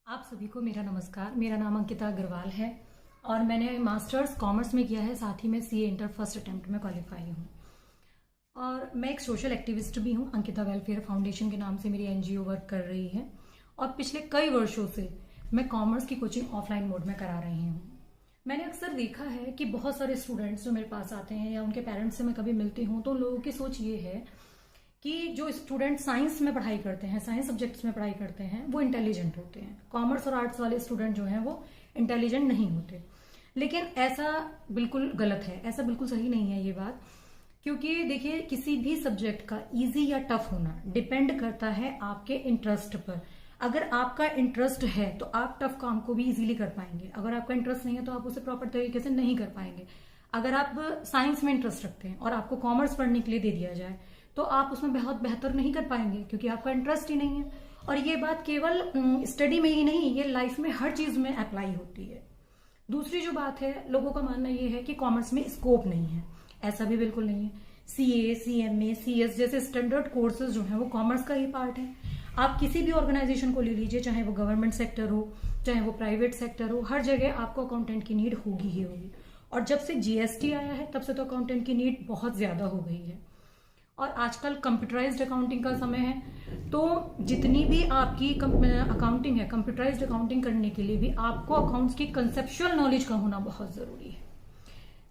आप सभी को मेरा नमस्कार। मेरा नाम अंकिता अग्रवाल है और मैंने मास्टर्स कॉमर्स में किया है, साथ ही मैं सीए इंटर फर्स्ट अटेम्प्ट में क्वालिफाई हूँ। और मैं एक सोशल एक्टिविस्ट भी हूँ। अंकिता वेलफेयर फाउंडेशन के नाम से मेरी एनजीओ वर्क कर रही है और पिछले कई वर्षों से मैं कॉमर्स की कोचिंग ऑफलाइन मोड में करा रही हूँ। मैंने अक्सर देखा है कि बहुत सारे स्टूडेंट्स जो मेरे पास आते हैं या उनके पेरेंट्स से मैं कभी मिलती हूँ तो लोगों की सोच ये है कि जो स्टूडेंट साइंस में पढ़ाई करते हैं, साइंस सब्जेक्ट्स में पढ़ाई करते हैं, वो इंटेलिजेंट होते हैं। कॉमर्स और आर्ट्स वाले स्टूडेंट जो हैं वो इंटेलिजेंट नहीं होते। लेकिन ऐसा बिल्कुल गलत है, ऐसा बिल्कुल सही नहीं है ये बात। क्योंकि देखिए, किसी भी सब्जेक्ट का इजी या टफ होना डिपेंड करता है आपके इंटरेस्ट पर। अगर आपका इंटरेस्ट है तो आप टफ काम को भी इजीली कर पाएंगे। अगर आपका इंटरेस्ट नहीं है तो आप उसे प्रॉपर तरीके से नहीं कर पाएंगे। अगर आप साइंस में इंटरेस्ट रखते हैं और आपको कॉमर्स पढ़ने के लिए दे दिया जाए तो आप उसमें बहुत बेहतर नहीं कर पाएंगे, क्योंकि आपका इंटरेस्ट ही नहीं है। और ये बात केवल स्टडी में ही नहीं, ये लाइफ में हर चीज में अप्लाई होती है। दूसरी जो बात है, लोगों का मानना ये है कि कॉमर्स में स्कोप नहीं है। ऐसा भी बिल्कुल नहीं है। सीए, सीएमए, सीएस जैसे स्टैंडर्ड कोर्सेज जो हैं वो कॉमर्स का ही पार्ट है। आप किसी भी ऑर्गेनाइजेशन को ले लीजिए, चाहे वो गवर्नमेंट सेक्टर हो, चाहे वो प्राइवेट सेक्टर हो, हर जगह आपको अकाउंटेंट की नीड होगी ही होगी। और जब से जीएसटी आया है तब से तो अकाउंटेंट की नीड बहुत ज्यादा हो गई है। और आजकल कंप्यूटराइज्ड अकाउंटिंग का समय है, तो जितनी भी आपकी अकाउंटिंग है, कंप्यूटराइज्ड अकाउंटिंग करने के लिए भी आपको अकाउंट्स की कंसेप्चुअल नॉलेज का होना बहुत जरूरी है।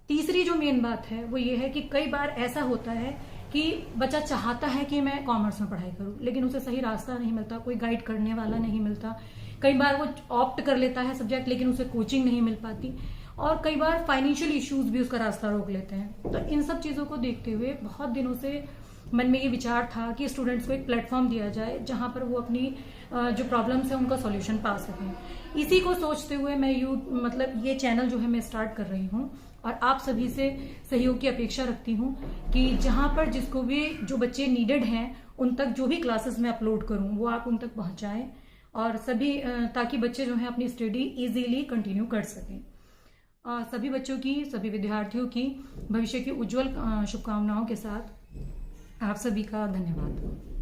तीसरी जो मेन बात है वो ये है कि कई बार ऐसा होता है कि बच्चा चाहता है कि मैं कॉमर्स में पढ़ाई करूं, लेकिन उसे सही रास्ता नहीं मिलता, कोई गाइड करने वाला नहीं मिलता। कई बार वो ऑप्ट कर लेता है सब्जेक्ट, लेकिन उसे कोचिंग नहीं मिल पाती। और कई बार फाइनेंशियल इश्यूज भी उसका रास्ता रोक लेते हैं। तो इन सब चीजों को देखते हुए बहुत दिनों से मन में ये विचार था कि स्टूडेंट्स को एक प्लेटफॉर्म दिया जाए जहां पर वो अपनी जो प्रॉब्लम्स है उनका सॉल्यूशन पा सकें। इसी को सोचते हुए मैं ये चैनल जो है मैं स्टार्ट कर रही हूँ और आप सभी से सहयोग की अपेक्षा रखती हूँ कि जहां पर जिसको भी जो बच्चे नीडेड हैं उन तक जो भी क्लासेस मैं अपलोड करूँ वो आप उन तक पहुंचाएं और सभी ताकि बच्चे जो है अपनी स्टडी इजीली कंटिन्यू कर सकें। सभी बच्चों की, सभी विद्यार्थियों की भविष्य की उज्जवल शुभकामनाओं के साथ आप सभी का धन्यवाद।